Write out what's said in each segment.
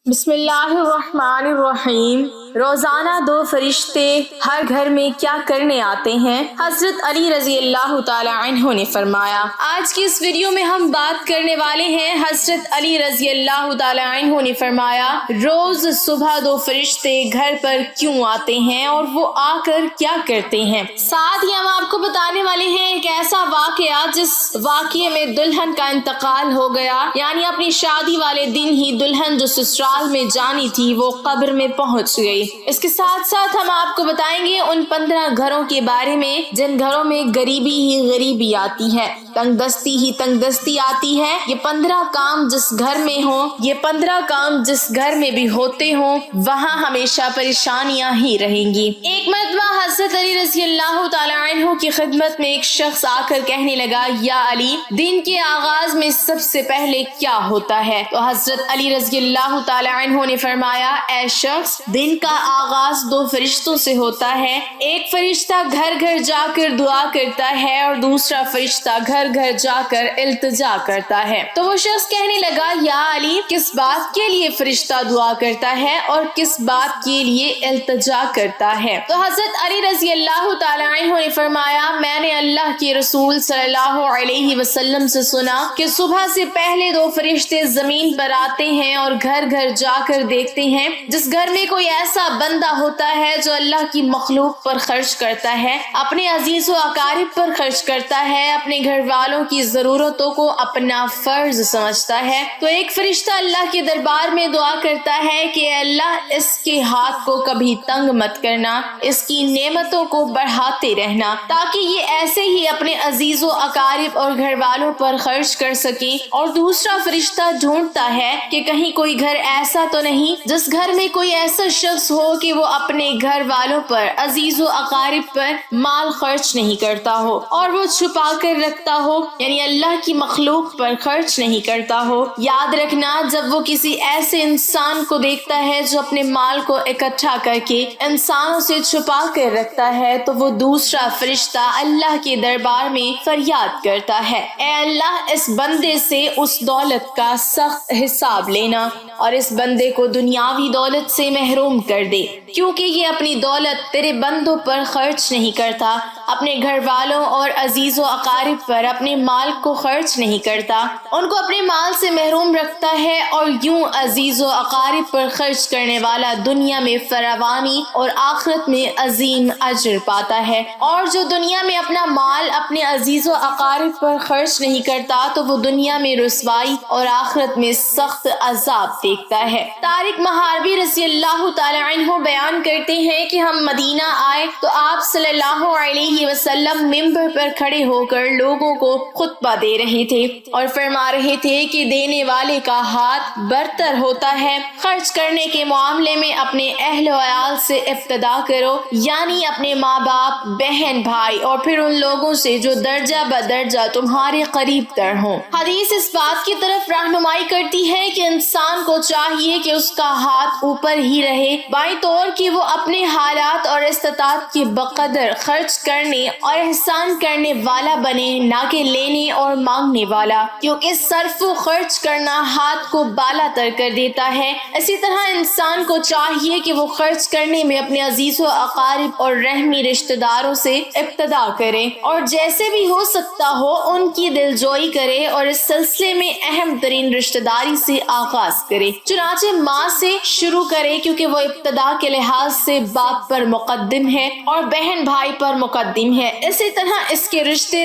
بسم اللہ الرحمن الرحیم۔ روزانہ دو فرشتے ہر گھر میں کیا کرنے آتے ہیں؟ حضرت علی رضی اللہ تعالی عنہ نے فرمایا۔ آج کی اس ویڈیو میں ہم بات کرنے والے ہیں حضرت علی رضی اللہ تعالی عنہ نے فرمایا روز صبح دو فرشتے گھر پر کیوں آتے ہیں اور وہ آ کر کیا کرتے ہیں۔ ساتھ ہی ہم آپ کو بتانے والے ہیں ایک ایسا واقعہ جس واقعے میں دلہن کا انتقال ہو گیا، یعنی اپنی شادی والے دن ہی دلہن جو سسرال میں جانی تھی وہ قبر میں پہنچ گئی۔ اس کے ساتھ ساتھ ہم آپ کو بتائیں گے ان 15 گھروں کے بارے میں جن گھروں میں غریبی ہی غریبی آتی ہے، تنگ دستی ہی تنگ دستی آتی ہے۔ یہ 15 کام جس گھر میں ہوں، یہ 15 کام جس گھر میں بھی ہوتے ہوں وہاں ہمیشہ پریشانیاں ہی رہیں گی۔ ایک مرتبہ حضرت علی رضی اللہ تعالی عنہ کی خدمت میں ایک شخص آ کر کہنے لگا، یا علی، دن کے آغاز میں سب سے پہلے کیا ہوتا ہے؟ تو حضرت علی رضی اللہ تعالی عنہ نے فرمایا، اے شخص، دن کا آغاز دو فرشتوں سے ہوتا ہے۔ ایک فرشتہ گھر گھر جا کر دعا کرتا ہے اور دوسرا فرشتہ گھر گھر جا کر التجا کرتا ہے۔ تو وہ شخص کہنے لگا، یا علی، کس بات کے لیے فرشتہ دعا کرتا ہے اور کس بات کے لیے التجا کرتا ہے؟ تو حضرت علی رضی اللہ تعالی عنہ نے فرمایا، میں نے اللہ کے رسول صلی اللہ علیہ وسلم سے سنا کہ صبح سے پہلے دو فرشتے زمین پر آتے ہیں اور گھر گھر جا کر دیکھتے ہیں جس گھر میں کوئی ایسا بندہ ہوتا ہے جو اللہ کی مخلوق پر خرچ کرتا ہے، اپنے عزیز و اقارب پر خرچ کرتا ہے، اپنے گھر والوں کی ضرورتوں کو اپنا فرض سمجھتا ہے، تو ایک فرشتہ اللہ کے دربار میں دعا کرتا ہے کہ اے اللہ، اس کے ہاتھ کو کبھی تنگ مت کرنا، اس کی نعمتوں کو بڑھاتے رہنا تاکہ یہ ایسے ہی اپنے عزیز و اقارب اور گھر والوں پر خرچ کر سکے۔ اور دوسرا فرشتہ ڈھونڈتا ہے کہ کہیں کوئی گھر ایسا تو نہیں جس گھر میں کوئی ایسا شخص ہو کہ وہ اپنے گھر والوں پر، عزیز و اقارب پر مال خرچ نہیں کرتا ہو اور وہ چھپا کر رکھتا ہو، یعنی اللہ کی مخلوق پر خرچ نہیں کرتا ہو۔ یاد رکھنا، جب وہ کسی ایسے انسان کو دیکھتا ہے جو اپنے مال کو اکٹھا کر کے انسانوں سے چھپا کر رکھتا ہے تو وہ دوسرا فرشتہ اللہ کے دربار میں فریاد کرتا ہے، اے اللہ، اس بندے سے اس دولت کا سخت حساب لینا اور اس بندے کو دنیاوی دولت سے محروم کر دے، کیونکہ یہ اپنی دولت تیرے بندوں پر خرچ نہیں کرتا، اپنے گھر والوں اور عزیز و اقارب پر اپنے مال کو خرچ نہیں کرتا، ان کو اپنے مال سے محروم رکھتا ہے، اور یوں عزیز و اقارب پر خرچ کرنے والا دنیا میں فراوانی اور آخرت میں عظیم اجر پاتا ہے، اور جو دنیا میں اپنا مال اپنے عزیز و اقارب پر خرچ نہیں کرتا تو وہ دنیا میں رسوائی اور آخرت میں سخت عذاب دیکھتا ہے۔ طارق محاربی رضی اللہ تعالی عنہ بیان کرتے ہیں کہ ہم مدینہ آئے تو آپ صلی اللہ علیہ وسلم منبر پر کھڑے ہو کر لوگوں کو خطبہ دے رہے تھے اور فرما رہے تھے کہ دینے والے کا ہاتھ برتر ہوتا ہے، خرچ کرنے کے معاملے میں اپنے اہل و عیال سے ابتدا کرو، یعنی اپنے ماں باپ، بہن، بھائی، اور پھر ان لوگوں سے جو درجہ بدرجہ تمہارے قریب تر ہوں۔ حدیث اس بات کی طرف رہنمائی کرتی ہے کہ انسان کو چاہیے کہ اس کا ہاتھ اوپر ہی رہے، بائیں طور کہ وہ اپنے حالات اور استطاعت کے بقدر خرچ کرنے اور احسان کرنے والا بنے، نہ کہ لینے اور مانگنے والا، کیونکہ صرف و خرچ کرنا ہاتھ کو بالا تر کر دیتا ہے۔ اسی طرح انسان کو چاہیے کہ وہ خرچ کرنے میں اپنے عزیز و اقارب اور رحمی رشتہ داروں سے ابتدا کرے اور جیسے بھی ہو سکتا ہو ان کی دلجوئی کرے، اور اس سلسلے میں اہم ترین رشتہ داری سے آغاز کرے، چنانچہ ماں سے شروع کرے کیونکہ وہ ابتدا کے لحاظ سے باپ پر مقدم ہے اور بہن بھائی پر مقدم ہے۔ اسی طرح اس کے رشتہ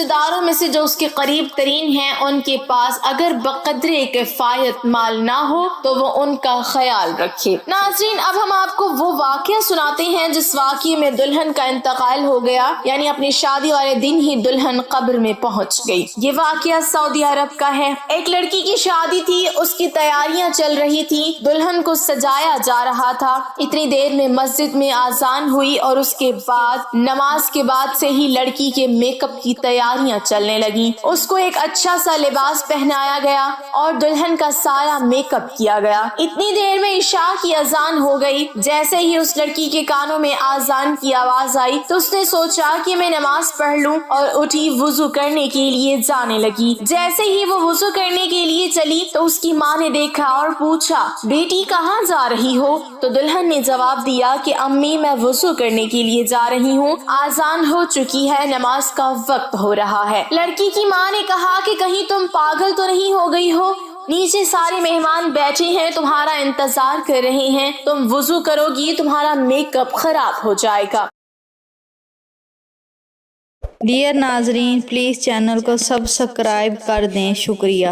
داروں میں سے جو اس کے قریب ترین ہیں، ان کے پاس اگر بقدر کفایت مال نہ ہو تو وہ ان کا خیال رکھے۔ ناظرین، اب ہم آپ کو وہ واقعہ سناتے ہیں جس واقعے میں دلہن کا انتقال ہو گیا، یعنی اپنی شادی والے دن ہی دلہن قبر میں پہنچ گئی۔ یہ واقعہ سعودی عرب کا ہے۔ ایک لڑکی کی شادی تھی، اس کی تیاریاں چل رہی تھی، دلہن کو سجایا جا رہا تھا۔ اتنی دیر میں مسجد میں اذان ہوئی اور اس اس کے بعد نماز کے بعد سے ہی لڑکی کے میک اپ کی تیاریاں چلنے لگی۔ اس کو ایک اچھا سا لباس پہنایا گیا اور دلہن کا سارا میک اپ کیا گیا۔ اتنی دیر میں عشاء کی اذان ہو گئی۔ جیسے ہی اس لڑکی کے کانوں میں آذان کی آواز آئی تو اس نے سوچا کہ میں نماز پڑھ لوں اور اٹھی وضو کرنے کے لیے جانے لگی۔ جیسے ہی وہ وضو کرنے کے لیے چلی تو اس کی ماں نے دیکھا اور پوچھا، بیٹی کہاں جا رہی ہو؟ تو دلہن نے جواب دیا کہ امی میں وضو کرنے کے لیے جا رہی ہوں، آذان ہو چکی ہے، نماز کا وقت ہو رہا ہے۔ لڑکی کی ماں نے کہا کہ کہیں تم پاگل تو نہیں ہو گئی ہو؟ نیچے سارے مہمان بیٹھے ہیں، تمہارا انتظار کر رہے ہیں، تم وضو کرو گی تمہارا میک اپ خراب ہو جائے گا۔ ڈیئر ناظرین، پلیز چینل کو سبسکرائب کر دیں، شکریہ۔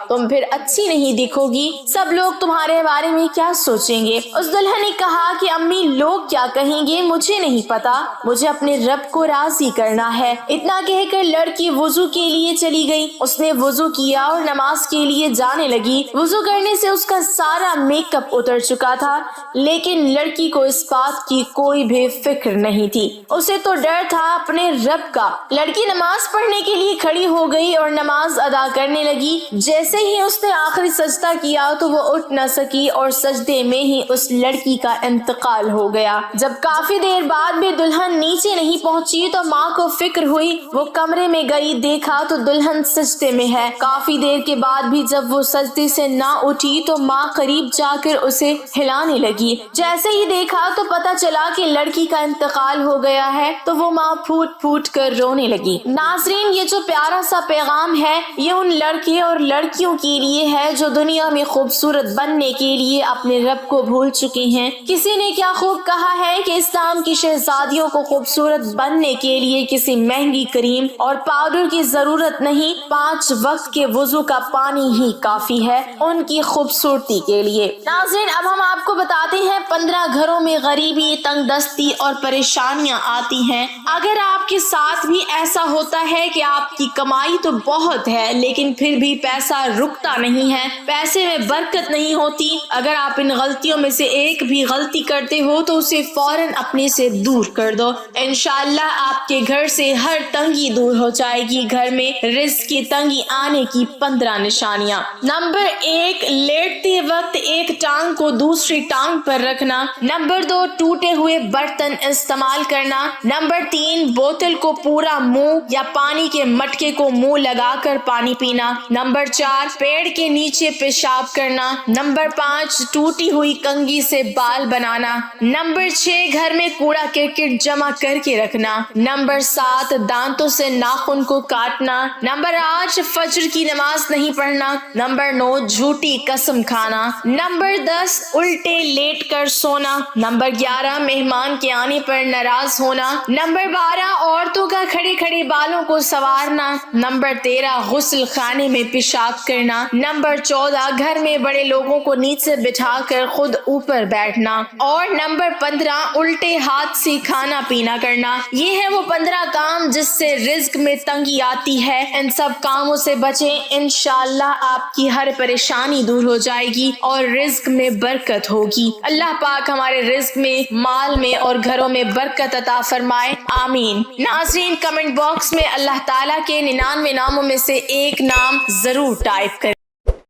تم پھر اچھی نہیں دکھو گی، سب لوگ تمہارے بارے میں کیا سوچیں گے؟ اس دلہن نے کہا کہ امی لوگ کیا کہیں گے مجھے نہیں پتا، مجھے اپنے رب کو راضی کرنا ہے۔ اتنا کہہ کر لڑکی وضو کے لیے چلی گئی۔ اس نے وضو کیا اور نماز کے لیے جانے لگی۔ وضو کرنے سے اس کا سارا میک اپ اتر چکا تھا، لیکن لڑکی کو اس بات کی کوئی بھی فکر نہیں تھی۔ اسے تو ڈر تھا اپنے رب کا۔ لڑکی نماز پڑھنے کے لیے کھڑی ہو گئی اور نماز ادا کرنے لگی۔ جیسے ہی اس نے آخری سجدہ کیا تو وہ اٹھ نہ سکی اور سجدے میں ہی اس لڑکی کا انتقال ہو گیا۔ جب کافی دیر بعد بھی دلہن نیچے نہیں پہنچی تو ماں کو فکر ہوئی۔ وہ کمرے میں گئی، دیکھا تو دلہن سجدے میں ہے۔ کافی دیر کے بعد بھی جب وہ سجدے سے نہ اٹھی تو ماں قریب جا کر اسے ہلانے لگی۔ جیسے ہی دیکھا تو پتا چلا کہ لڑکی کا انتقال ہو گیا ہے تو وہ ماں پھوٹ پھوٹ کر رونے لگی۔ ناظرین، یہ جو پیارا سا پیغام ہے یہ ان لڑکے اور لڑکیوں کے لیے ہے جو دنیا میں خوبصورت بننے کے لیے اپنے رب کو بھول چکے ہیں۔ کسی نے کیا خوب کہا ہے کہ اسلام کی شہزادیوں کو خوبصورت بننے کے لیے کسی مہنگی کریم اور پاؤڈر کی ضرورت نہیں، 5 وقت کے وضو کا پانی ہی کافی ہے ان کی خوبصورتی کے لیے۔ ناظرین، اب ہم آپ کو بتاتے ہیں 15 گھروں میں غریبی، تنگ دستی اور پریشانیاں آتی ہیں۔ اگر آپ کے ساتھ بھی ایسا ہوتا ہے کہ آپ کی کمائی تو بہت ہے لیکن پھر بھی پیسہ رکتا نہیں ہے، پیسے میں برکت نہیں ہوتی، اگر آپ ان غلطیوں میں سے ایک بھی غلطی کرتے ہو تو اسے فوراً اپنے سے دور کر دو، انشاءاللہ آپ کے گھر سے ہر تنگی دور ہو جائے گی۔ گھر میں رزق کی تنگی آنے کی 15 نشانیاں۔ نمبر 1، لیٹتے وقت ایک ٹانگ کو دوسری ٹانگ پر رکھنا۔ نمبر 2، ٹوٹے ہوئے برتن استعمال کرنا۔ نمبر 3، بوتل کو پورا منہ یا پانی کے مٹکے کو منہ لگا کر پانی پینا۔ نمبر 4، پیڑ کے نیچے پیشاب کرنا۔ نمبر 5، ٹوٹی ہوئی کنگھی سے بال بنانا۔ نمبر 6، گھر میں کوڑا کرکٹ جمع کر کے رکھنا۔ نمبر 7، دانتوں سے ناخن کو کاٹنا۔ نمبر 8، فجر کی نماز نہیں پڑھنا۔ نمبر 9، جھوٹی قسم کھانا۔ نمبر 10، الٹے لیٹ کر سونا۔ نمبر 11، مہمان کے آنے پر ناراض ہونا۔ نمبر 12، عورتوں کا کھڑے کھڑے بالوں کو سنوارنا۔ نمبر 13، غسل خانے میں پیشاب کرنا۔ نمبر 14، گھر میں بڑے لوگوں کو نیچے بٹھا کر خود اوپر بیٹھنا۔ اور نمبر 15، الٹے ہاتھ سے کھانا پینا کرنا۔ یہ ہے وہ 15 کام جس سے رزق میں تنگی آتی ہے۔ ان سب کاموں سے بچیں، انشاءاللہ آپ کی ہر پریشانی دور ہو جائے گی اور رزق میں برکت ہوگی۔ اللہ پاک ہمارے رزق میں، مال میں اور گھروں میں برکت عطا فرمائے، آمین۔ ناظرین، کمنٹ باکس میں اللہ تعالیٰ کے 99 ناموں میں سے ایک نام ضرور ٹائپ کریں۔